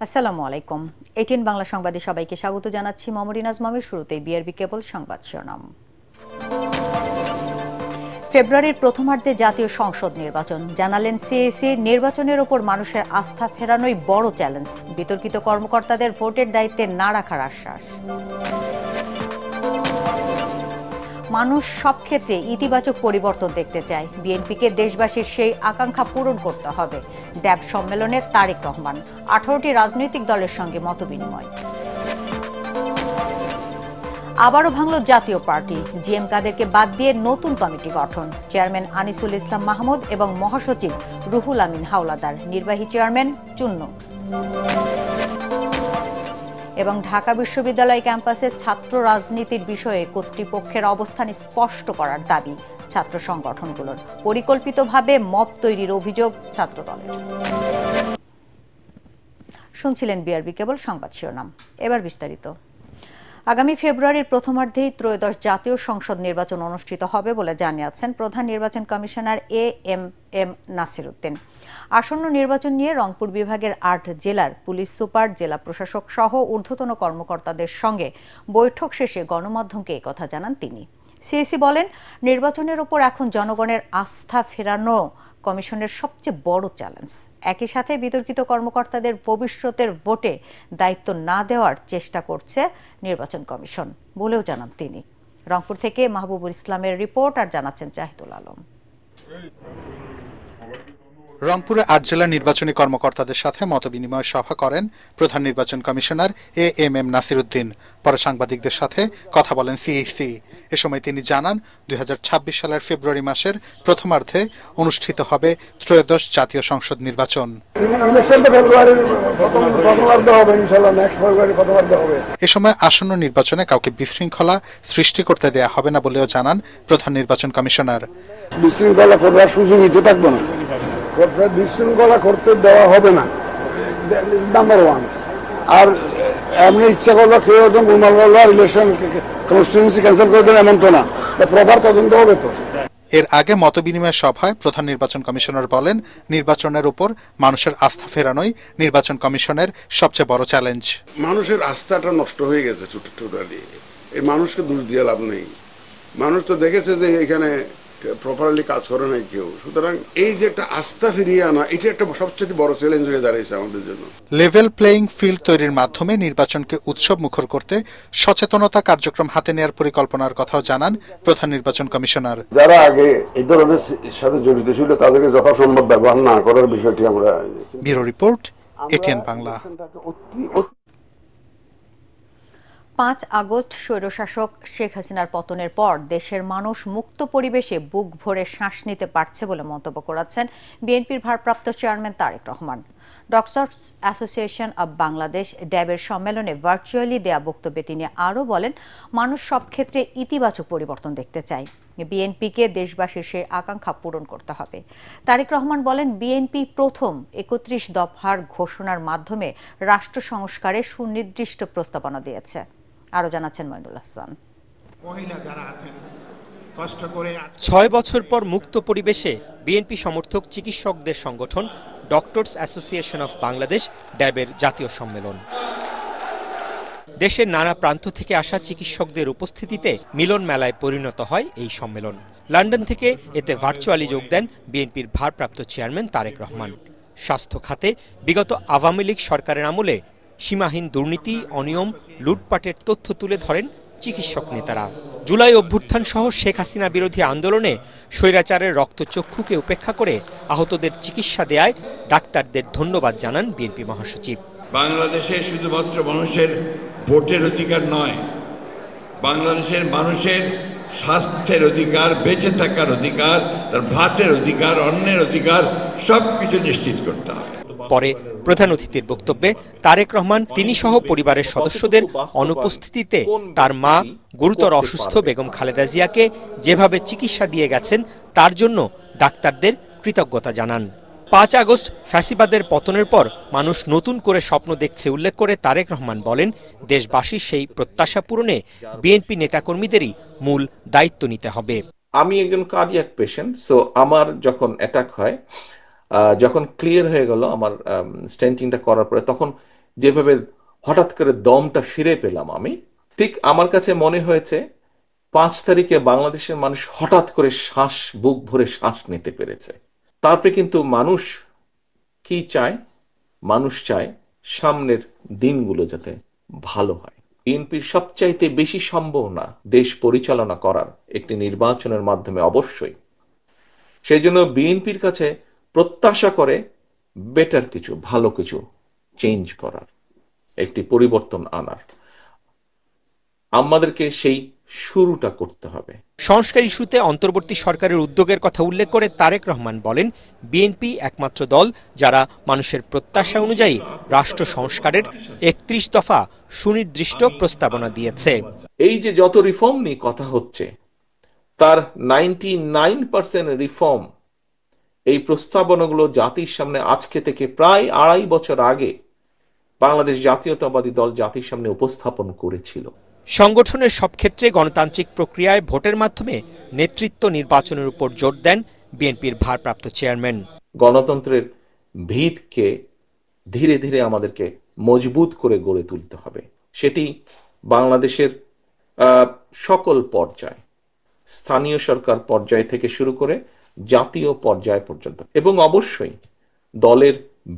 আসসালামু আলাইকুম। এটিএন বাংলা সংবাদে সবাইকে স্বাগত জানাচ্ছি। মমরিন আজমামের শুরুতেই বিআরবি কেবল সংবাদ শিরোনাম। ফেব্রুয়ারির প্রথমার্ধে জাতীয় সংসদ নির্বাচন, জানালেন সিএসি। নির্বাচনের ওপর মানুষের আস্থা ফেরানোই বড় চ্যালেঞ্জ। বিতর্কিত কর্মকর্তাদের ভোটের দায়িত্বে না রাখার আশ্বাস। মানুষ সব ক্ষেত্রে ইতিবাচক পরিবর্তন দেখতে চায়। বিএনপিকে দেশবাসীর সেই আকাঙ্ক্ষা পূরণ করতে হবে। ড্যাব সম্মেলনে তারেক রহমান। 18টি রাজনৈতিক দলের সঙ্গে মতবিনিময়। আবারও ভাঙল জাতীয় পার্টি, জিএম কাদেরকে বাদ দিয়ে নতুন কমিটি গঠন। চেয়ারম্যান আনিসুল ইসলাম মাহমুদ এবং মহাসচিব রুহুল আমিন হাওলাদার, নির্বাহী চেয়ারম্যান চুন্নু। এবং ঢাকা বিশ্ববিদ্যালয় ক্যাম্পাসে ছাত্র রাজনীতির বিষয়ে কর্তৃপক্ষের অবস্থান স্পষ্ট করার দাবি ছাত্র সংগঠনগুলোর। পরিকল্পিতভাবে মব তৈরির অভিযোগ ছাত্রদলের। শুনছিলেন বিআরবি কেবল সংবাদ শিরোনাম, এবার বিস্তারিত। আগামী ফেব্রুয়ারির প্রথমার্ধেই ত্রয়োদশ জাতীয় সংসদ নির্বাচন অনুষ্ঠিত হবে বলে জানিয়েছেন প্রধান নির্বাচন কমিশনার এএমএম নাসির উদ্দিন। আসন্ন নির্বাচন নিয়ে রংপুর বিভাগের 8 জেলার পুলিশ সুপার, জেলা প্রশাসক সহ ঊর্ধ্বতন কর্মকর্তাদের সঙ্গে বৈঠক শেষে গণমাধ্যমকে একথা জানান তিনি। সিএসি বলেন, নির্বাচনের ওপর এখন জনগণের আস্থা ফেরানো কমিশনের সবচেয়ে বড় চ্যালেঞ্জ। একই সাথে বিতর্কিত কর্মকর্তাদের ভবিষ্যতের ভোটে দায়িত্ব না দেওয়ার চেষ্টা করছে নির্বাচন কমিশন বলেও জানান তিনি। রংপুর থেকে মাহবুবুল ইসলামের রিপোর্ট, আর জানাচ্ছেন জাহিদুল আলম। রংপুরে 8 জেলা নির্বাচনী কর্মকর্তাদের সাথে মতবিনিময় সভা করেন প্রধান নির্বাচন কমিশনার এএমএম নাসির উদ্দিন। পরে সাংবাদিকদের সাথে কথা বলেন সিএসি। এ সময় তিনি জানান, 2026 সালের ফেব্রুয়ারি মাসের প্রথমার্ধে অনুষ্ঠিত হবে ত্রয়োদশ জাতীয় সংসদ নির্বাচন। এ সময় আসন্ন নির্বাচনে কাউকে বিশৃঙ্খলা সৃষ্টি করতে দেয়া হবে না বলেও জানান প্রধান নির্বাচন কমিশনার। বিশৃঙ্খলা করার সুযোগই তো থাকবে না, বিশৃঙ্খলা করতে দেওয়া হবে না, নাম্বার 1। আর এমনি ইচ্ছা করলো কেউ একদম ইলেকশন কনস্টিটিউয়েন্সি ক্যান্সেল করে দেন এমন তো না, প্রপার তদন্ত হবে তো। এর আগে মতবিনিময় সভায় প্রধান নির্বাচন কমিশনার বলেন, নির্বাচনের উপর মানুষের আস্থা ফেরানোই নির্বাচন কমিশনের সবচেয়ে বড় চ্যালেঞ্জ। মানুষের আস্থাটা নষ্ট হয়ে গেছে টোটালি। এই মানুষকে দোষ দিয়ে লাভ নেই। মানুষ তো দেখেছে যে এখানে প্রপারলি কাজ করে নাই কেউ। সুতরাং এই যে একটা আস্থা ফিরিয়ে আনা, এটা একটা সবচেয়ে বড় চ্যালেঞ্জ হয়ে দাঁড়িয়েছে আমাদের জন্য। লেভেল প্লেইং ফিল্ড তৈরির মাধ্যমে নির্বাচনকে উৎসব মুখর করতে সচেতনতা কার্যক্রম হাতে নেওয়ার পরিকল্পনার কথাও জানান প্রধান নির্বাচন কমিশনার। যারা আগে এই ধরনের সাথে জড়িত ছিল তাদেরকে যথাসম্ভব ব্যবহার না করার বিষয়টি আমরা। Bureau report, ATN Bangla. 5 August স্বৈরশাসক শেখ হাসিনার পতনের পর দেশের মানুষ মুক্ত পরিবেশে বুক ভরে শ্বাস নিতে পারছে বলে মন্তব্য করেছেন বিএনপির ভারপ্রাপ্ত chairman Tarique Rahman. Doctors association of Bangladesh ড্যাবের সম্মেলনে ভার্চুয়ালি দেয়া বক্তব্যে তিনি আরও বলেন, মানুষ সব ক্ষেত্রে ইতিবাচক পরিবর্তন দেখতে চায়। বিএনপিকে দেশবাসীর সেই আকাঙ্ক্ষা পূরণ করতে হবে। তারেক রহমান বলেন, বিএনপি প্রথম 31 দফার ঘোষণার মাধ্যমে রাষ্ট্র সংস্কারের সুনির্দিষ্ট প্রস্তাবনা দিয়েছে। আরো জানাচ্ছেন মইনুল হাসান। 6 বছর পর মুক্ত পরিবেশে বিএনপি সমর্থক চিকিৎসকদের সংগঠন ডক্টরস অ্যাসোসিয়েশন অফ বাংলাদেশ ড্যাবের জাতীয় সম্মেলন। দেশের নানা প্রান্ত থেকে আসা চিকিৎসকদের উপস্থিতিতে মিলন মেলায় পরিণত হয় এই সম্মেলন। লন্ডন থেকে এতে ভার্চুয়ালি যোগ দেন বিএনপির ভারপ্রাপ্ত চেয়ারম্যান তারেক রহমান। স্বাস্থ্য খাতে বিগত আওয়ামী লীগ সরকারের আমলে সীমাহীন দুর্নীতি, অনিয়ম, লুটপাটের তথ্য তুলে ধরেন চিকিৎসক নেতারা। জুলাই অভ্যুত্থান সহ শেখ হাসিনা বিরোধী আন্দোলনে স্বৈরাচারের রক্তচক্ষুকে উপেক্ষা করে আহতদের চিকিৎসা দেয়ায় ডাক্তারদের ধন্যবাদ জানান বিএনপি মহাসচিব। বাংলাদেশে শুধুমাত্র মানুষের ভোটের অধিকার নয়, বাংলাদেশের মানুষের স্বাস্থ্যের অধিকার, বেঁচে থাকার অধিকার, তার ভাতের অধিকার, অন্যের অধিকার সবকিছু নিশ্চিত করতে হবে। পরে প্রধান অতিথির বক্তব্যে তারেক রহমান তিনি সহ পরিবারের সদস্যদের অনুপস্থিতিতে তার মা গুরুতর অসুস্থ বেগম খালেদা জিয়াকে যেভাবে চিকিৎসা দিয়ে গেছেন তার জন্য ডাক্তারদের কৃতজ্ঞতা জানান। 5 আগস্ট ফ্যাসিবাদের পতনের পর মানুষ নতুন করে স্বপ্ন দেখছে উল্লেখ করে তারেক রহমান বলেন, দেশবাসীর সেই প্রত্যাশা পূরণে বিএনপি নেতাকর্মীদেরই মূল দায়িত্ব নিতে হবে। আমি একজন কার্ডিয়াক পেশেন্ট, সো আমার যখন অ্যাটাক হয়, যখন ক্লিয়ার হয়ে গেল আমার স্টেন্টিংটা করার পরে, তখন যেভাবে হঠাৎ করে দমটা ফিরে পেলাম আমি, ঠিক আমার কাছে মনে হয়েছে 5 তারিখে বাংলাদেশের মানুষ হঠাৎ করে বুক ভরে শ্বাস নিতে পেরেছে। তারপরে কিন্তু মানুষ কি চায়? মানুষ চায় সামনের দিনগুলো যাতে ভালো হয়। বিএনপির সবচাইতে বেশি সম্ভাবনা দেশ পরিচালনা করার একটি নির্বাচনের মাধ্যমে অবশ্যই। সেই জন্য বিএনপির কাছে প্রত্যাশা করে বেটার কিছু, ভালো কিছু চেঞ্জ করার, একটি পরিবর্তন আনার। আমাদেরকে সেই শুরুটা করতে হবে। সংস্কার ইস্যুতে অন্তর্বর্তী সরকারের উদ্যোগের কথা উল্লেখ করে তারেক রহমান বলেন, বিএনপি একমাত্র দল যারা মানুষের প্রত্যাশা অনুযায়ী রাষ্ট্র সংস্কারের 31 দফা সুনির্দিষ্ট প্রস্তাবনা দিয়েছে। এই যে যত রিফর্ম নিয়ে কথা হচ্ছে তার 99% রিফর্ম এই প্রস্তাবনাগুলো জাতির সামনে আজকে থেকে প্রায় 2.5 বছর আগে বাংলাদেশ জাতীয়তাবাদী দল জাতির সামনে উপস্থাপন করেছিল। সংগঠনের সব ক্ষেত্রে গণতান্ত্রিক প্রক্রিয়ায় ভোটের মাধ্যমে নেতৃত্ব নির্বাচনের উপর জোর দেন বিএনপির ভারপ্রাপ্ত চেয়ারম্যান। গণতন্ত্রের ভিতকে ধীরে ধীরে আমাদেরকে মজবুত করে গড়ে তুলতে হবে। সেটি বাংলাদেশের সকল পর্যায়, স্থানীয় সরকার পর্যায় থেকে শুরু করে জাতীয় পর্যায় পর্যন্ত, এবং অবশ্যই দলের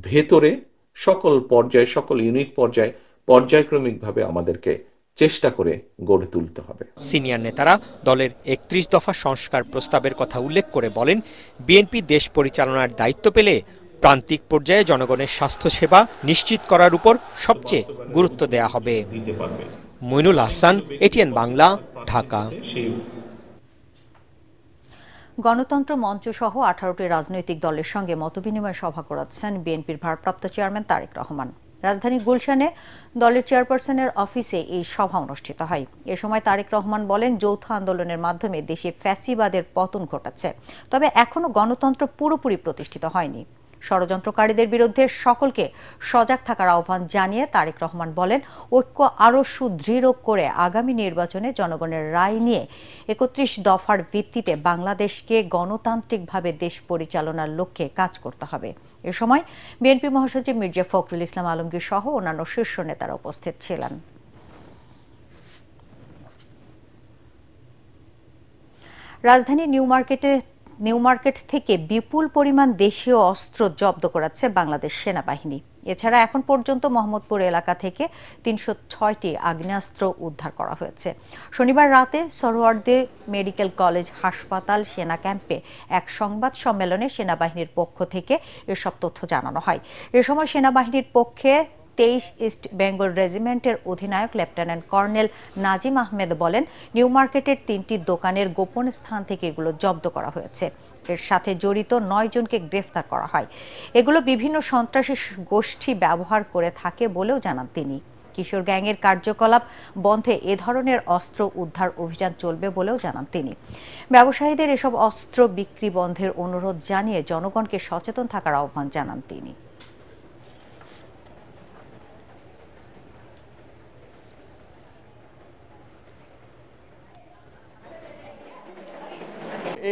ভেতরে সকল পর্যায়ে, সকল ইউনিট পর্যায়ে পর্যায়ক্রমিকভাবে আমাদেরকে চেষ্টা করে গড়ে তুলতে হবে। সিনিয়র নেতারা দলের 31 দফা সংস্কার প্রস্তাবের কথা উল্লেখ করে বলেন, বিএনপি দেশ পরিচালনার দায়িত্ব পেলে প্রান্তিক পর্যায়ে জনগণের স্বাস্থ্যসেবা নিশ্চিত করার উপর সবচেয়ে গুরুত্ব দেয়া হবে। মইনুল আহসান, এটিএন বাংলা, ঢাকা। গণতন্ত্র মঞ্চ সহ 18টি রাজনৈতিক দলের সঙ্গে মতবিনিময় সভা করাচ্ছেন বিএনপির ভারপ্রাপ্ত চেয়ারম্যান তারেক রহমান। রাজধানীর গুলশানে দলের চেয়ারপারসনের অফিসে এই সভা অনুষ্ঠিত হয়। এ সময় তারেক রহমান বলেন, যৌথ আন্দোলনের মাধ্যমে দেশে ফ্যাসিবাদের পতন ঘটাচ্ছে, তবে এখনো গণতন্ত্র পুরোপুরি প্রতিষ্ঠিত হয়নি। ষড়যন্ত্রকারীদের বিরুদ্ধে সকলকে সজাগ থাকার আহ্বান জানিয়ে তারেক রহমান বলেন, ঐক্য আরও সুদৃঢ় করে আগামী নির্বাচনে জনগণের রায় নিয়ে 31 দফার ভিত্তিতে বাংলাদেশকে গণতান্ত্রিকভাবে দেশ পরিচালনার লক্ষ্যে কাজ করতে হবে। এ সময় বিএনপি মহাসচিব মির্জা ফখরুল ইসলাম আলমগীর সহ অন্যান্য শীর্ষ নেতারা উপস্থিত ছিলেন। রাজধানী নিউ মার্কেট থেকে বিপুল পরিমাণ দেশীয় অস্ত্র জব্দ করেছে বাংলাদেশ সেনাবাহিনী। এছাড়া এখন পর্যন্ত মোহাম্মদপুর এলাকা থেকে 306টি আগ্নেয়াস্ত্র উদ্ধার করা হয়েছে। শনিবার রাতে সরোয়ার্দী মেডিকেল কলেজ হাসপাতাল সেনা ক্যাম্পে এক সংবাদ সম্মেলনে সেনাবাহিনীর পক্ষ থেকে এসব তথ্য জানানো হয়। এ সময় সেনাবাহিনীর পক্ষে 23 ইস্ট বেঙ্গল রেজিমেন্টের অধিনায়ক লেফটেন্যান্ট কর্নেল নাজিম আহমেদ বলেন, নিউ মার্কেটের 3টি দোকানের গোপন স্থান থেকে এগুলো জব্দ করা হয়েছে। এর সাথে জড়িত 9 জনকে গ্রেফতার করা হয়। এগুলো বিভিন্ন সন্ত্রাসী গোষ্ঠী ব্যবহার করে থাকে বলেও জানান তিনি। কিশোর গ্যাংয়ের কার্যকলাপ বন্ধে এ ধরনের অস্ত্র উদ্ধার অভিযান চলবে বলেও জানান তিনি। ব্যবসায়ীদের এসব অস্ত্র বিক্রি বন্ধের অনুরোধ জানিয়ে জনগণকে সচেতন থাকার আহ্বান জানান তিনি।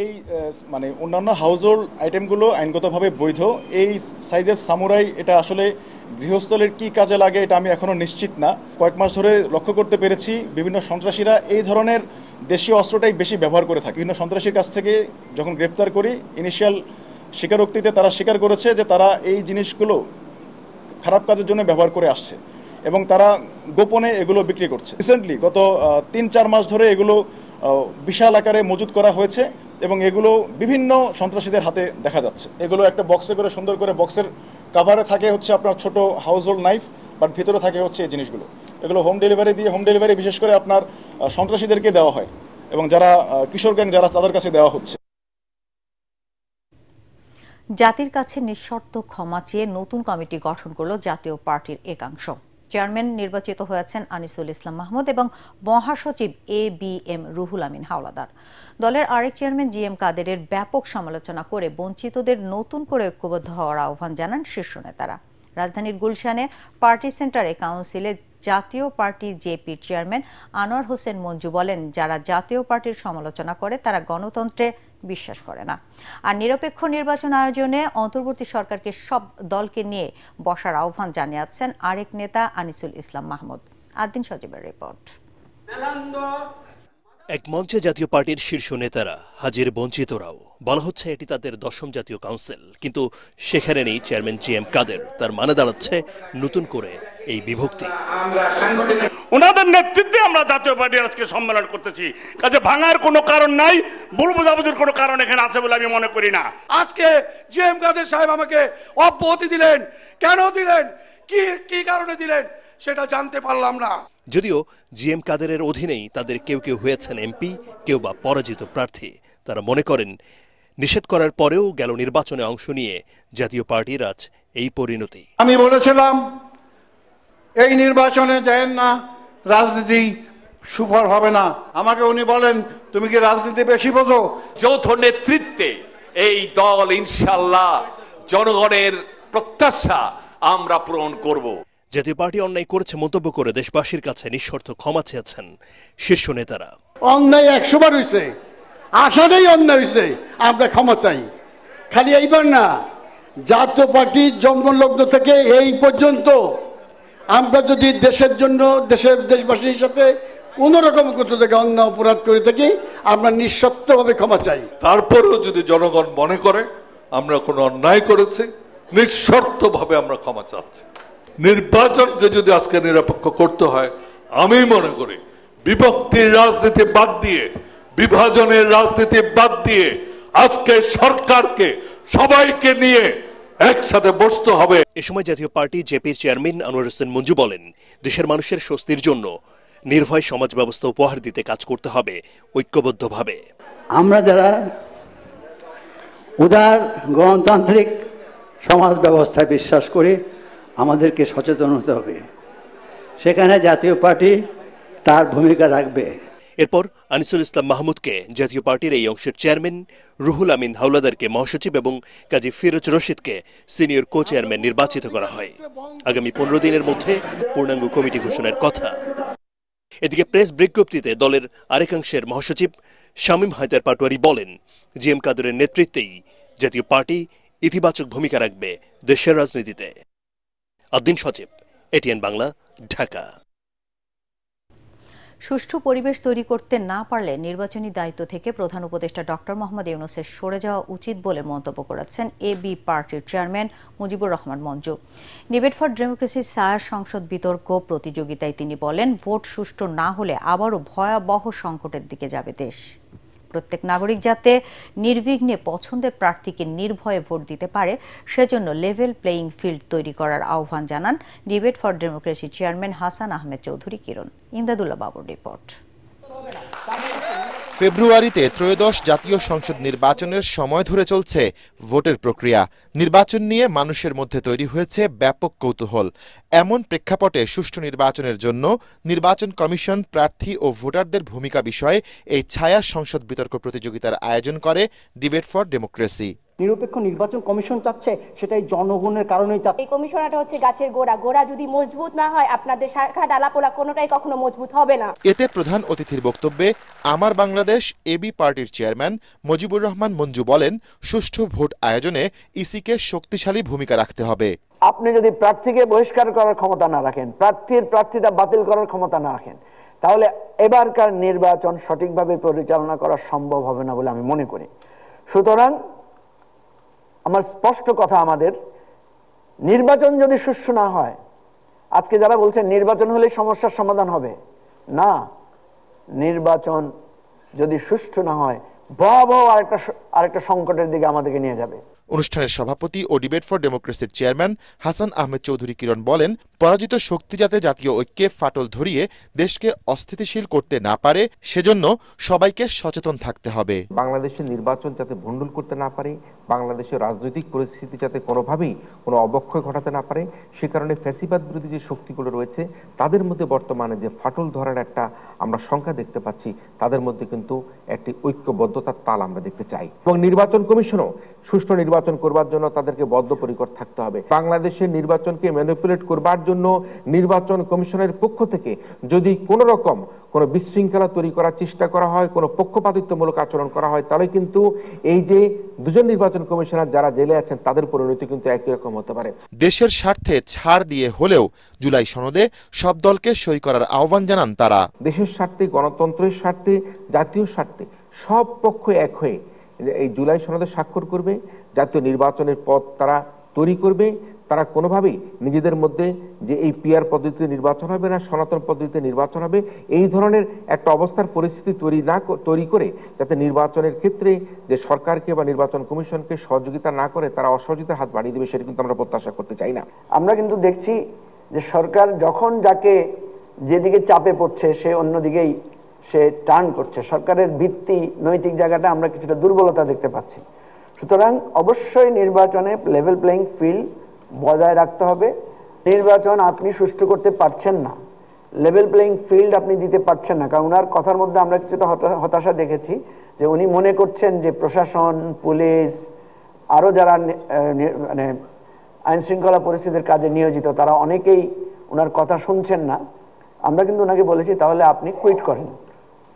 এই অন্যান্য হাউজহোল্ড আইটেমগুলো আইনগতভাবে বৈধ। এই সাইজের সামুরাই এটা আসলে গৃহস্থলের কি কাজে লাগে এটা আমি এখনো নিশ্চিত না। কয়েক মাস ধরে লক্ষ্য করতে পেরেছি বিভিন্ন সন্ত্রাসীরা এই ধরনের দেশীয় অস্ত্রটাই বেশি ব্যবহার করে থাকে। বিভিন্ন সন্ত্রাসীর কাছ থেকে যখন গ্রেপ্তার করি, ইনিশিয়াল স্বীকারোক্তিতে তারা স্বীকার করেছে যে তারা এই জিনিসগুলো খারাপ কাজের জন্য ব্যবহার করে আসছে এবং তারা গোপনে এগুলো বিক্রি করছে। রিসেন্টলি গত 3-4 মাস ধরে এগুলো বিশাল আকারে মজুত করা হয়েছে এবং এগুলো বিভিন্ন সন্ত্রাসীদের হাতে দেখা যাচ্ছে। এগুলো একটা বক্সে করে সুন্দর করে, বক্সের কাভারে থাকে হচ্ছে আপনার ছোট হাউসহোল্ড নাইফ, বাট ভিতরে থাকে হচ্ছে এই জিনিসগুলো। এগুলো হোম ডেলিভারি বিশেষ করে আপনার সন্ত্রাসীদেরকে দেওয়া হয় এবং যারা কিশোর গ্যাং যারা তাদের কাছে দেওয়া হচ্ছে। জাতির কাছে নিঃশর্ত ক্ষমা চেয়ে নতুন কমিটি গঠন করল জাতীয় পার্টির একাংশ। চেয়ারম্যান নির্বাচিত হয়েছেন আনিসুল ইসলাম মাহমুদ এবং মহাসচিব ABM রুহুল আমিন হাওলাদার। দলের আরেক চেয়ারম্যান GM কাদেরের ব্যাপক সমালোচনা করে বঞ্চিতদের নতুন করে ঐক্যবদ্ধ হওয়ার আহ্বান জানান শীর্ষ নেতারা। রাজধানীর গুলশানে পার্টি সেন্টারে কাউন্সিলে জাতীয় পার্টি জেপির চেয়ারম্যান আনোয়ার হোসেন মঞ্জু বলেন, যারা জাতীয় পার্টির সমালোচনা করে তারা গণতন্ত্রে বিশ্বাস করে না। আর নিরপেক্ষ নির্বাচন আয়োজনে অন্তর্বর্তী সরকারকে সব দলকে নিয়ে বসার আহ্বান জানিয়েছেন আরেক নেতা আনিসুল ইসলাম মাহমুদ। আদ্দিন সজীবের রিপোর্ট। এক মঞ্চে জাতীয় পার্টির শীর্ষ নেতারা হাজির, বঞ্চিতরাও। বলা হচ্ছে এটি তাদের 10ম জাতীয় কাউন্সিল, কিন্তু সেখানে নেই চেয়ারম্যান GM কাদের। তার মানে দাঁড়াচ্ছে নতুন করে এই বিভক্তি। ওনাদের নেতৃত্বে আমরা জাতীয় পার্টির আজকে সম্মেলন করতেছি, কাজে ভাঙার কোনো কারণ নাই, ভুল বোঝাবুঝির কোনো কারণ এখানে আছে বলে আমি মনে করি না। আজকে GM কাদের সাহেব আমাকে অব্যাহতি দিলেন, কেন দিলেন, কি কারণে দিলেন সেটা জানতে পারলাম না। যদিও GM কাদেরের অধীনেই তাদের কেউ কেউ হয়েছেন MP, কেউ বা পরাজিত প্রার্থী। তারা মনে করেন নিষেধ করার পরেও গেল নির্বাচনে অংশ নিয়ে জাতীয় পার্টির আজ এই পরিণতি। আমি বলেছিলাম এই নির্বাচনে যায়েন না, রাজনীতি সুফল হবে না। আমাকে উনি বলেন, তুমি কি রাজনীতি বেশি বোঝো? যৌথ নেতৃত্বে এই দল ইনশাআল্লাহ জনগণের প্রত্যাশা আমরা পূরণ করব। জাতীয় পার্টি অন্যায় করেছে মন্তব্য করে দেশবাসীর কাছে নিঃশর্ত ক্ষমা চেয়েছেন শীর্ষ নেতারা। অন্যায় 100 বার হয়েছে, আসাটাই অন্যায় হয়েছে, আমরা ক্ষমা চাই। খালি এইবার না, জাতীয় পার্টির জন্মলগ্ন থেকে এই পর্যন্ত আমরা যদি দেশের জন্য, দেশবাসীর সাথে কোন রকম কোথাও থেকে অন্যায় অপরাধ করে থাকি, আমরা নিঃশর্তভাবে ক্ষমা চাই। তারপরেও যদি জনগণ মনে করে আমরা কোনো অন্যায় করেছি, নিঃশর্তভাবে আমরা ক্ষমা চাচ্ছি। নির্বাচনকে যদি আজকে নিরপেক্ষ করতে হয়, আমি মনে করি বিভক্তির রাজনীতি বাদ দিয়ে, বিভাজনের রাজনীতি বাদ দিয়ে আজকে সরকারকে সবাইকে নিয়ে একসাথে বসতে হবে। এ সময় জাতীয় পার্টি জেপির চেয়ারম্যান আনোয়ার হোসেন মঞ্জু বলেন, দেশের মানুষের স্বস্তির জন্য নির্ভয় সমাজ ব্যবস্থা উপহার দিতে কাজ করতে হবে ঐক্যবদ্ধভাবে। আমরা যারা উদার গণতান্ত্রিক সমাজ ব্যবস্থায় বিশ্বাস করি, আমাদেরকে সচেতন হতে হবে। সেখানে জাতীয় পার্টি তার ভূমিকা রাখবে। এরপর আনিসুল ইসলাম মাহমুদকে জাতীয় পার্টির এই অংশের চেয়ারম্যান, রুহুল আমিন হাওলাদারকে মহাসচিব এবং কাজী ফিরোজ রশিদকে সিনিয়র কো চেয়ারম্যান নির্বাচিত করা হয়। আগামী 15 দিনের মধ্যে পূর্ণাঙ্গ কমিটি ঘোষণার কথা। এদিকে প্রেস বিজ্ঞপ্তিতে দলের আরেকাংশের মহাসচিব শামীম হায়দার পাটোয়ারি বলেন, GM কাদেরের নেতৃত্বেই জাতীয় পার্টি ইতিবাচক ভূমিকা রাখবে দেশের রাজনীতিতে। আদ্দিন সজীব, ATN বাংলা, ঢাকা। সুষ্ঠু পরিবেশ তৈরি করতে না পারলে নির্বাচনী দায়িত্ব থেকে প্রধান উপদেষ্টা ডক্টর মোহাম্মদ ইউনূসের সরে যাওয়া উচিত বলে মন্তব্য করেছেন AB পার্টির chairman Mujibur Rahman Manju. Debate for ডেমোক্রেসির ছায়া সংসদ বিতর্ক প্রতিযোগিতায় তিনি বলেন, ভোট সুষ্ঠু না হলে আবারও ভয়াবহ সংকটের দিকে যাবে দেশ। প্রত্যেক নাগরিক যাতে নির্বিঘ্নে পছন্দের প্রার্থীকে নির্ভয়ে ভোট দিতে পারে, সেজন্য লেভেল প্লেয়িং ফিল্ড তৈরি করার আহ্বান জানান debate for democracy chairman Hasan Ahmed Chowdhury Kiron. Imdadullah বাবুর রিপোর্ট। ফেব্রুয়ারিতে ত্রয়োদশ জাতীয় সংসদ নির্বাচনের সময় ধরে চলছে ভোটের প্রক্রিয়া। নির্বাচন নিয়ে মানুষের মধ্যে তৈরি হয়েছে ব্যাপক কৌতূহল। এমন প্রেক্ষাপটে সুষ্ঠু নির্বাচনের জন্য নির্বাচন কমিশন প্রার্থী ও ভোটারদের ভূমিকা বিষয়ে এই ছায়া সংসদ বিতর্ক প্রতিযোগিতার আয়োজন করে ডিবেট ফর ডেমোক্রেসি। নিরপেক্ষ নির্বাচন কমিশন চাচ্ছে, সেটাই জনগণের কারণেই চাচ্ছে। এই কমিশনটা হচ্ছে গাছের গোড়া যদি মজবুত না হয়, আপনাদের শাখা ডালাপোলা কোনোটাই কখনো মজবুত হবে না। এতে প্রধান অতিথির বক্তব্যে আমার বাংলাদেশ AB পার্টির চেয়ারম্যান মুজিবুর রহমান মঞ্জু বলেন, সুষ্ঠু ভোট আয়োজনে ইসিকে শক্তিশালী ভূমিকা রাখতে হবে। আপনি যদি প্রার্থীকে বহিষ্কার করার ক্ষমতা না রাখেন, প্রার্থিতা বাতিল করার ক্ষমতা না রাখেন, তাহলে এবারকার নির্বাচন সঠিকভাবে পরিচালনা করা সম্ভব হবে না বলে আমি মনে করি। সুতরাং আমার স্পষ্ট কথা, আমাদের নির্বাচন যদি সুষ্ঠু না হয়, আজকে যারা বলছেন নির্বাচন হলে সমস্যার সমাধান হবে, না, নির্বাচন যদি সুষ্ঠু না হয় ভয়াবহ আরেকটা সংকটের দিকে আমাদেরকে নিয়ে যাবে। অনুষ্ঠানের সভাপতি ও ডিবেট ফর ডেমোক্রেসির চেয়ারম্যান হাসান আহমেদ চৌধুরী কিরণ বলেন, পরাজিত শক্তি যাতে জাতীয় ঐক্যে ফাটল ধরিয়ে দেশকে অস্থিতিশীল করতে না পারে, সেজন্য সবাইকে সচেতন থাকতে হবে। বাংলাদেশের নির্বাচন যাতে ভণ্ডুল করতে না পারে, বাংলাদেশের রাজনৈতিক পরিস্থিতি যাতে কোনোভাবেই কোনো অবক্ষয় ঘটাতে না পারে, সে কারণে ফ্যাসিবাদ বিরোধী যে শক্তিগুলো রয়েছে তাদের মধ্যে বর্তমানে যে ফাটল ধরার একটা আমরা সংখ্যা দেখতে পাচ্ছি, তাদের মধ্যে কিন্তু একটি ঐক্যবদ্ধতার তাল আমরা দেখতে চাই। এবং নির্বাচন কমিশনও সুষ্ঠু নির্বাচন নির্বাচন করবার জন্য তাদেরকে বদ্ধপরিকর থাকতে হবে। বাংলাদেশের নির্বাচনকে ম্যানিপুলেট করবার জন্য নির্বাচন কমিশনের পক্ষ থেকে যদি কোনো রকম কোনো বিশৃঙ্খলা তৈরি করার চেষ্টা করা হয়, কোনো পক্ষপাতিত্বমূলক আচরণ করা হয়, তাহলে কিন্তু এই যে দুজন নির্বাচন কমিশনার যারা জেলে আছেন তাদের পরিণতি কিন্তু একই রকম হতে পারে। দেশের স্বার্থে ছাড় দিয়ে হলেও জুলাই সনদে সব দলকে সই করার আহ্বান জানান তারা। দেশের স্বার্থে, গণতন্ত্রের স্বার্থে, জাতীয় স্বার্থে সব পক্ষ এক হয়ে এই জুলাই সনদে স্বাক্ষর করবে, জাতীয় নির্বাচনের পথ তারা তৈরি করবে। তারা কোনোভাবেই নিজেদের মধ্যে যে এই পিআর পদ্ধতিতে নির্বাচন হবে না, সনাতন পদ্ধতিতে নির্বাচন হবে, এই ধরনের একটা অবস্থার পরিস্থিতি তৈরি করে যাতে নির্বাচনের ক্ষেত্রে যে সরকারকে বা নির্বাচন কমিশনকে সহযোগিতা না করে তারা অসহযোগিতার হাত বাড়িয়ে দেবে, সেটা কিন্তু আমরা প্রত্যাশা করতে চাই না। আমরা কিন্তু দেখছি যে সরকার যখন যাকে যেদিকে চাপে পড়ছে সে অন্যদিকেই সে টার্ন করছে। সরকারের ভিত্তি, নৈতিক জায়গাটা আমরা কিছুটা দুর্বলতা দেখতে পাচ্ছি। সুতরাং অবশ্যই নির্বাচনে লেভেল প্লেইং ফিল্ড বজায় রাখতে হবে। নির্বাচন আপনি সুষ্ঠু করতে পারছেন না, লেভেল প্লেইং ফিল্ড আপনি দিতে পারছেন না, কারণ ওনার কথার মধ্যে আমরা কিছুটা হতাশা দেখেছি যে উনি মনে করছেন যে প্রশাসন, পুলিশ, আরও যারা মানে আইন শৃঙ্খলা পরিস্থিতির কাজে নিয়োজিত তারা অনেকেই ওনার কথা শুনছেন না। আমরা কিন্তু ওনাকে বলেছি তাহলে আপনি কুইট করেন,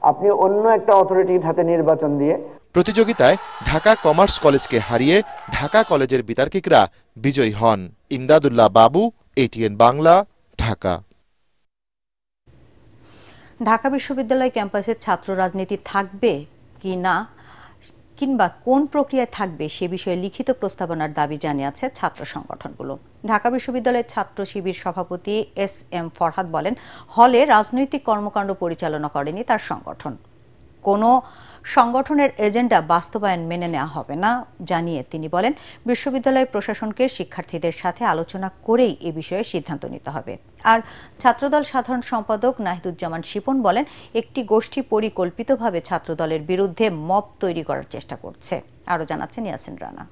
আপনি অন্য একটা অথরিটির হাতে নির্বাচন দিয়ে। প্রতিযোগিতায় ঢাকা কমার্স কলেজকে হারিয়ে ঢাকা কলেজের বিতার্কিকরা বিজয়ী হন। ইমদাদুল্লাহ বাবু, এটিএন বাংলা, ঢাকা। ঢাকা বিশ্ববিদ্যালয় ক্যাম্পাসে ছাত্র রাজনীতি থাকবে কি না কিংবা কোন প্রক্রিয়ায় থাকবে সে বিষয়ে লিখিত প্রস্তাবনার দাবি জানিয়েছে ছাত্র সংগঠনগুলো। ঢাকা বিশ্ববিদ্যালয়ের ছাত্র শিবির সভাপতি SM ফরহাদ বলেন, হলে রাজনৈতিক কর্মকাণ্ড পরিচালনা করেনি তার সংগঠন। কোনো সংগঠনের এজেন্ডা বাস্তবায়ন মেনে নেওয়া হবে না জানিয়ে তিনি বলেন, বিশ্ববিদ্যালয় প্রশাসনকে শিক্ষার্থীদের সাথে আলোচনা করেই এ বিষয়ে সিদ্ধান্ত নিতে হবে। আর ছাত্রদল সাধারণ সম্পাদক নাহিদুজ্জামান শিপন বলেন, একটি গোষ্ঠী পরিকল্পিতভাবে ছাত্রদলের বিরুদ্ধে মব তৈরি করার চেষ্টা করছে। আরও জানাচ্ছেন ইয়াসিন রানা।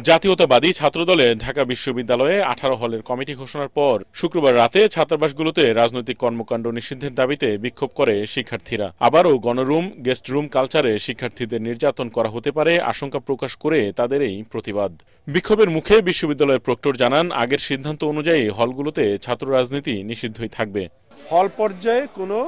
জাতীয়তাবাদী ছাত্রদলের ঢাকা বিশ্ববিদ্যালয়ে 18 হলের কমিটি ঘোষণার পর শুক্রবার রাতে ছাত্রাবাসগুলোতে রাজনৈতিক কর্মকাণ্ড নিষিদ্ধের দাবিতে বিক্ষোভ করে শিক্ষার্থীরা। আবারও গণরুম, গেস্ট রুম কালচারে শিক্ষার্থীদের নির্যাতন করা হতে পারে আশঙ্কা প্রকাশ করে তাদের এই প্রতিবাদ। বিক্ষোভের মুখে বিশ্ববিদ্যালয়ের প্রক্টর জানান, আগের সিদ্ধান্ত অনুযায়ী হলগুলোতে ছাত্র রাজনীতি নিষিদ্ধই থাকবে। হল পর্যায়ে কোনো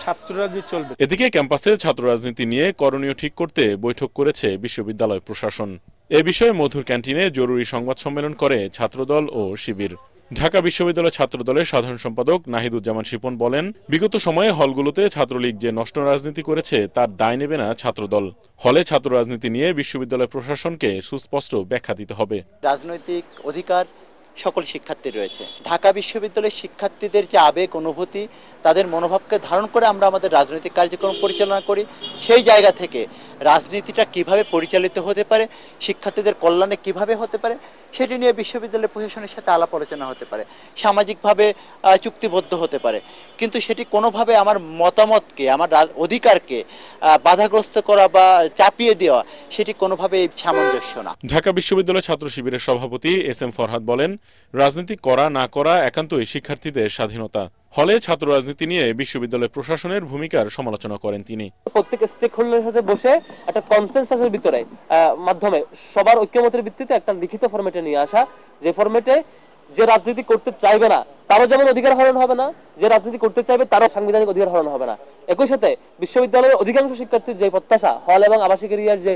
ছাত্র রাজনীতি চলবে। এদিকে ক্যাম্পাসে ছাত্র রাজনীতি নিয়ে করণীয় ঠিক করতে বৈঠক করেছে বিশ্ববিদ্যালয় প্রশাসন। এ বিষয়ে মধুর ক্যান্টিনে জরুরি সংবাদ সম্মেলন করে ছাত্রদল ও শিবির। ঢাকা বিশ্ববিদ্যালয় ছাত্রদলের সাধারণ সম্পাদক নাহিদুজ্জামান শিপন বলেন, বিগত সময়ে হলগুলোতে ছাত্রলীগ যে নষ্ট রাজনীতি করেছে তার দায় নেবে না ছাত্রদল। হলে ছাত্র রাজনীতি নিয়ে বিশ্ববিদ্যালয় প্রশাসনকে সুস্পষ্ট ব্যাখ্যা দিতে হবে। রাজনৈতিক অধিকার সকল শিক্ষার্থী রয়েছে। ঢাকা বিশ্ববিদ্যালয়ের শিক্ষার্থীদের যে আবেগ, অনুভূতি, তাদের মনোভাবকে ধারণ করে আমরা আমাদের রাজনৈতিক কার্যক্রম পরিচালনা করি। সেই জায়গা থেকে রাজনীতিটা কিভাবে পরিচালিত হতে পারে, শিক্ষার্থীদের কল্যাণে কিভাবে হতে পারে, সেটি নিয়ে বিশ্ববিদ্যালয় প্রশাসনের সাথে আলাপ আলোচনা হতে পারে, সামাজিকভাবে চুক্তিবদ্ধ হতে পারে। কিন্তু সেটি কোনোভাবে আমার মতামতকে, আমার অধিকারকে বাধাগ্রস্ত করা বা চাপিয়ে দেওয়া, সেটি কোনোভাবে সামঞ্জস্য না। ঢাকা বিশ্ববিদ্যালয় ছাত্র শিবিরের সভাপতি SM ফরহাদ বলেন, রাজনীতি করা না করা একান্তই শিক্ষার্থীদের স্বাধীনতা। হলে ছাত্র রাজনীতি নিয়ে বিশ্ববিদ্যালয় প্রশাসনের ভূমিকার সমালোচনা করেন তিনি। প্রত্যেক স্টেক হোল্ডারের সাথে বসে একটা কনসেনসাসের ভিতরে মাধ্যমে সবার ঐক্যমতের ভিত্তিতে একটা লিখিত ফরম্যাটে নিয়ে আসা, যে ফরম্যাটে যে রাজনীতি করতে চাইবে না তারও যেমন অধিকার হরণ হবে না, যে রাজনীতি করতে চাইবে তারও সাংবিধানিক অধিকার হরণ হবে না। একই সাথে বিশ্ববিদ্যালয়ের অধিকাংশ শিক্ষার্থীর যে প্রত্যাশা, হল এবং আবাসিক এরিয়ার যে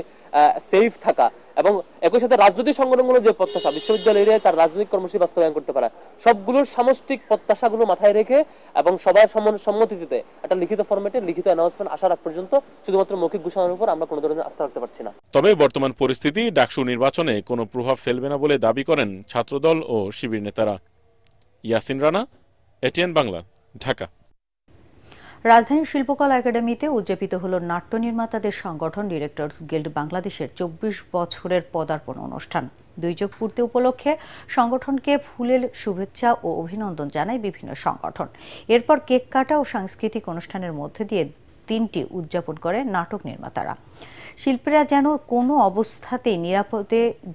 সেফ থাকা, এবং একই সাথে রাজনৈতিক সংগঠনগুলোর যে প্রত্যাশা বিশ্ববিদ্যালয় এরিয়ায় তার রাজনৈতিক কর্মসূচি বাস্তবায়ন করতে পারা, সবগুলোর সামষ্টিক প্রত্যাশাগুলো মাথায় রেখে এবং সবার সম্মতিতে একটা লিখিত ফরম্যাটে লিখিত অ্যানাউন্সমেন্ট আসার আগ পর্যন্ত শুধুমাত্র মৌখিক ঘোষণার উপর আমরা কোনো ধরনের আস্থা রাখতে পারছি না। তবে বর্তমান পরিস্থিতি ডাকসু নির্বাচনে কোনো প্রভাব ফেলবে না বলে দাবি করেন ছাত্রদল ও শিবির নেতারা। ইয়াসিন রানা, এটিএন বাংলা, ঢাকা। রাজধানীর শিল্পকলা একাডেমিতে উদযাপিত হল নাট্য নির্মাতাদের সংগঠন ডিরেক্টরস গিল্ড বাংলাদেশের 24 বছরের পদার্পণ অনুষ্ঠান। 2 পূর্তি উপলক্ষে সংগঠনকে ফুলের শুভেচ্ছা ও অভিনন্দন জানায় বিভিন্ন সংগঠন। এরপর কেক কাটা ও সাংস্কৃতিক অনুষ্ঠানের মধ্যে দিয়ে দিনটি উদযাপন করে নাটক নির্মাতারা। শিল্পীরা যেন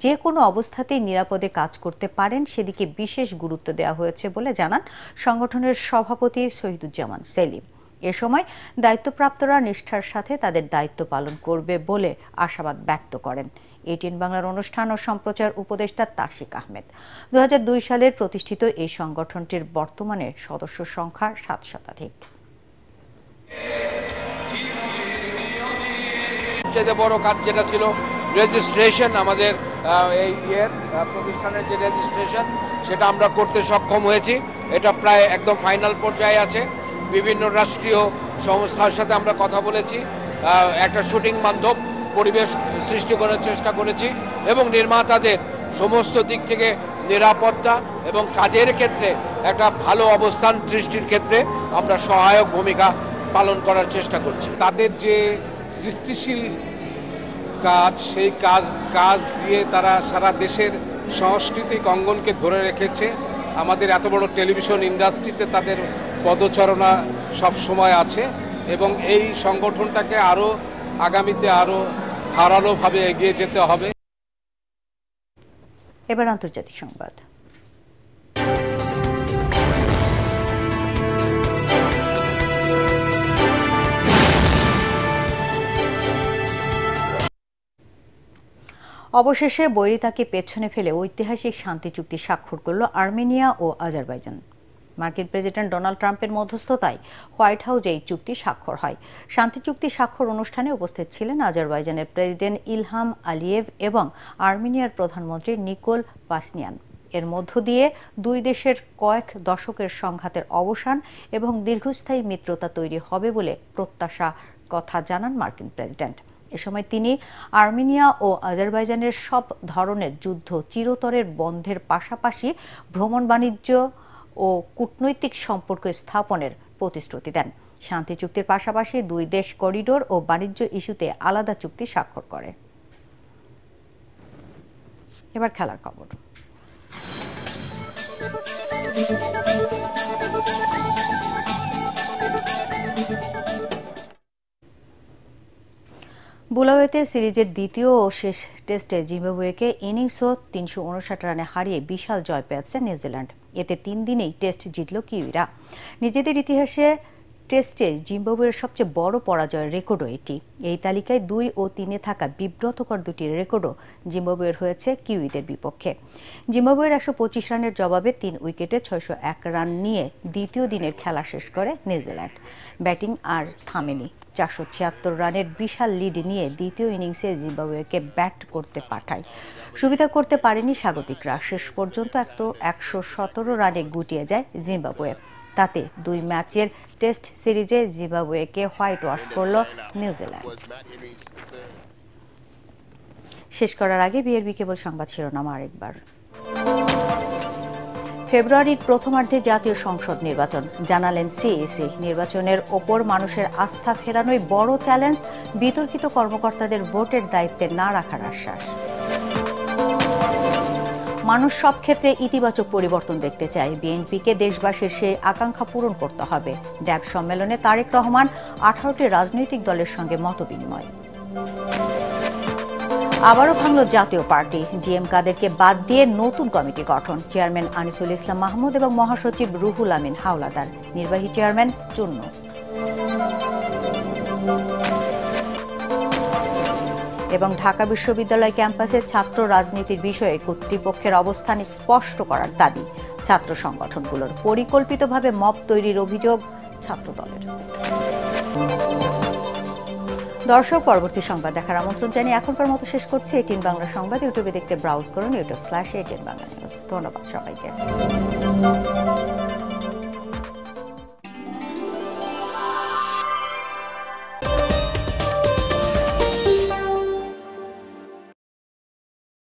যে কোনো অবস্থাতেই নিরাপদে কাজ করতে পারেন সেদিকে বিশেষ গুরুত্ব দেওয়া হয়েছে বলে জানান সংগঠনের সভাপতি শহীদুজ্জামান সেলিম। এ সময় দায়িত্বপ্রাপ্তরা নিষ্ঠার সাথে তাদের দায়িত্ব পালন করবে বলে আশাবাদ ব্যক্ত করেন এটিএন বাংলার অনুষ্ঠান ও সম্প্রচার উপদেষ্টা তাশিক আহমেদ। 2002 সালের প্রতিষ্ঠিত এই সংগঠনটির বর্তমানে সদস্য সংখ্যা 7 শতাধিক। সবচেয়ে বড় কাজ যেটা ছিল রেজিস্ট্রেশন, আমাদের এই প্রতিষ্ঠানের যে রেজিস্ট্রেশন সেটা আমরা করতে সক্ষম হয়েছি। এটা প্রায় একদম ফাইনাল পর্যায়ে আছে। বিভিন্ন রাষ্ট্রীয় সংস্থার সাথে আমরা কথা বলেছি, একটা শুটিং বান্ধব পরিবেশ সৃষ্টি করার চেষ্টা করেছি এবং নির্মাতাদের সমস্ত দিক থেকে নিরাপত্তা এবং কাজের ক্ষেত্রে একটা ভালো অবস্থান সৃষ্টির ক্ষেত্রে আমরা সহায়ক ভূমিকা পালন করার চেষ্টা করছি। তাদের যে সৃষ্টিশীল কাজ, সেই কাজ দিয়ে তারা সারা দেশের সাংস্কৃতিক অঙ্গনকে ধরে রেখেছে। আমাদের এত বড় টেলিভিশন ইন্ডাস্ট্রিতে তাদের পদচারণা সব সময় আছে এবং এই সংগঠনটাকে আগামীতে আরো ধারালোভাবে এগিয়ে যেতে হবে। এবার আন্তর্জাতিক সংবাদ। অবশেষে বৈরিতাকে পেছনে ফেলে ঐতিহাসিক শান্তি চুক্তি স্বাক্ষর করল আর্মেনিয়া ও আজারবাইজান। মার্কিন প্রেসিডেন্ট ডোনাল্ড ট্রাম্পের মধ্যস্থতায় হোয়াইট হাউসে এই চুক্তি স্বাক্ষর হয়। শান্তি চুক্তি স্বাক্ষর অনুষ্ঠানে উপস্থিত ছিলেন আজারবাইজানের প্রেসিডেন্ট ইলহাম আলিয়েভ এবং আর্মেনিয়ার প্রধানমন্ত্রী নিকোল পাশিনিয়ান। এর মধ্য দিয়ে দুই দেশের কয়েক দশকের সংঘাতের অবসান এবং দীর্ঘস্থায়ী মিত্রতা তৈরি হবে বলে প্রত্যাশা কথা জানান মার্কিন প্রেসিডেন্ট। এ সময় তিনি আর্মেনিয়া ও আজারবাইজানের সব ধরনের যুদ্ধ চিরতরের বন্ধের পাশাপাশি ভ্রমণ বাণিজ্য ও কূটনৈতিক সম্পর্ক স্থাপনের প্রতিশ্রুতি দেন। শান্তি চুক্তির পাশাপাশি দুই দেশ করিডোর ও বাণিজ্য ইস্যুতে আলাদা চুক্তি স্বাক্ষর করে। এবার খেলার খবর। বুলাওয়েতে সিরিজের দ্বিতীয় ও শেষ টেস্টে জিম্বাবুয়েকে ইনিংস ও 359 রানে হারিয়ে বিশাল জয় পেয়েছে নিউজিল্যান্ড। এতে 3 দিনেই টেস্ট জিতল কিউইরা। নিজেদের ইতিহাসে টেস্টে জিম্বাবুয়ের সবচেয়ে বড় পরাজয়ের রেকর্ডও এটি। এই তালিকায় 2 ও 3-এ থাকা বিব্রতকর দুটি রেকর্ডও জিম্বাবুয়ের হয়েছে কিউইদের বিপক্ষে। জিম্বাবুয়ের 125 রানের জবাবে 3 উইকেটে 601 রান নিয়ে দ্বিতীয় দিনের খেলা শেষ করে নিউজিল্যান্ড। ব্যাটিং আর থামেনি। 476 রানের বিশাল লিড নিয়ে দ্বিতীয় ইনিংসে জিম্বাবুয়েকে ব্যাট করতে পাঠায়। সুবিধা করতে পারেনি স্বাগতিকরা। শেষ পর্যন্ত 117 রানে গুটিয়ে যায় জিম্বাবুয়ে। তাতে 2 ম্যাচের টেস্ট সিরিজে জিম্বাবুয়েকে হোয়াইট ওয়াশ করল নিউজিল্যান্ড। শেষ করার আগে বিআরবি কেবল সংবাদ শিরোনাম আরেকবার। ফেব্রুয়ারির প্রথমার্ধে জাতীয় সংসদ নির্বাচন, জানালেন সিইসি। নির্বাচনের ওপর মানুষের আস্থা ফেরানোই বড় চ্যালেঞ্জ, বিতর্কিত কর্মকর্তাদের ভোটের দায়িত্বে না রাখার আশ্বাস। মানুষ সব ক্ষেত্রে ইতিবাচক পরিবর্তন দেখতে চায়, বিএনপিকে দেশবাসীর সেই আকাঙ্ক্ষা পূরণ করতে হবে। ড্যাব সম্মেলনে তারেক রহমান 18টি রাজনৈতিক দলের সঙ্গে মতবিনিময়। আবারও ভাঙল জাতীয় পার্টি, জিএম কাদেরকে বাদ দিয়ে নতুন কমিটি গঠন। চেয়ারম্যান আনিসুল ইসলাম মাহমুদ এবং মহাসচিব রুহুল আমিন হাওলাদার, নির্বাহী চেয়ারম্যান চুন্নু। এবং ঢাকা বিশ্ববিদ্যালয় ক্যাম্পাসে ছাত্র রাজনীতির বিষয়ে কর্তৃপক্ষের অবস্থান স্পষ্ট করার দাবি ছাত্র সংগঠনগুলোর। পরিকল্পিতভাবে মব তৈরির অভিযোগ ছাত্রদলের। দর্শক, পরবর্তী সংবাদ দেখার আমন্ত্রণ জানিয়ে এখনকার মতো শেষ করছি। এটিএন বাংলা সংবাদ ইউটিউবে দেখতে ব্রাউজ করুন youtube/ATN Bangla News। ধন্যবাদ সবাইকে।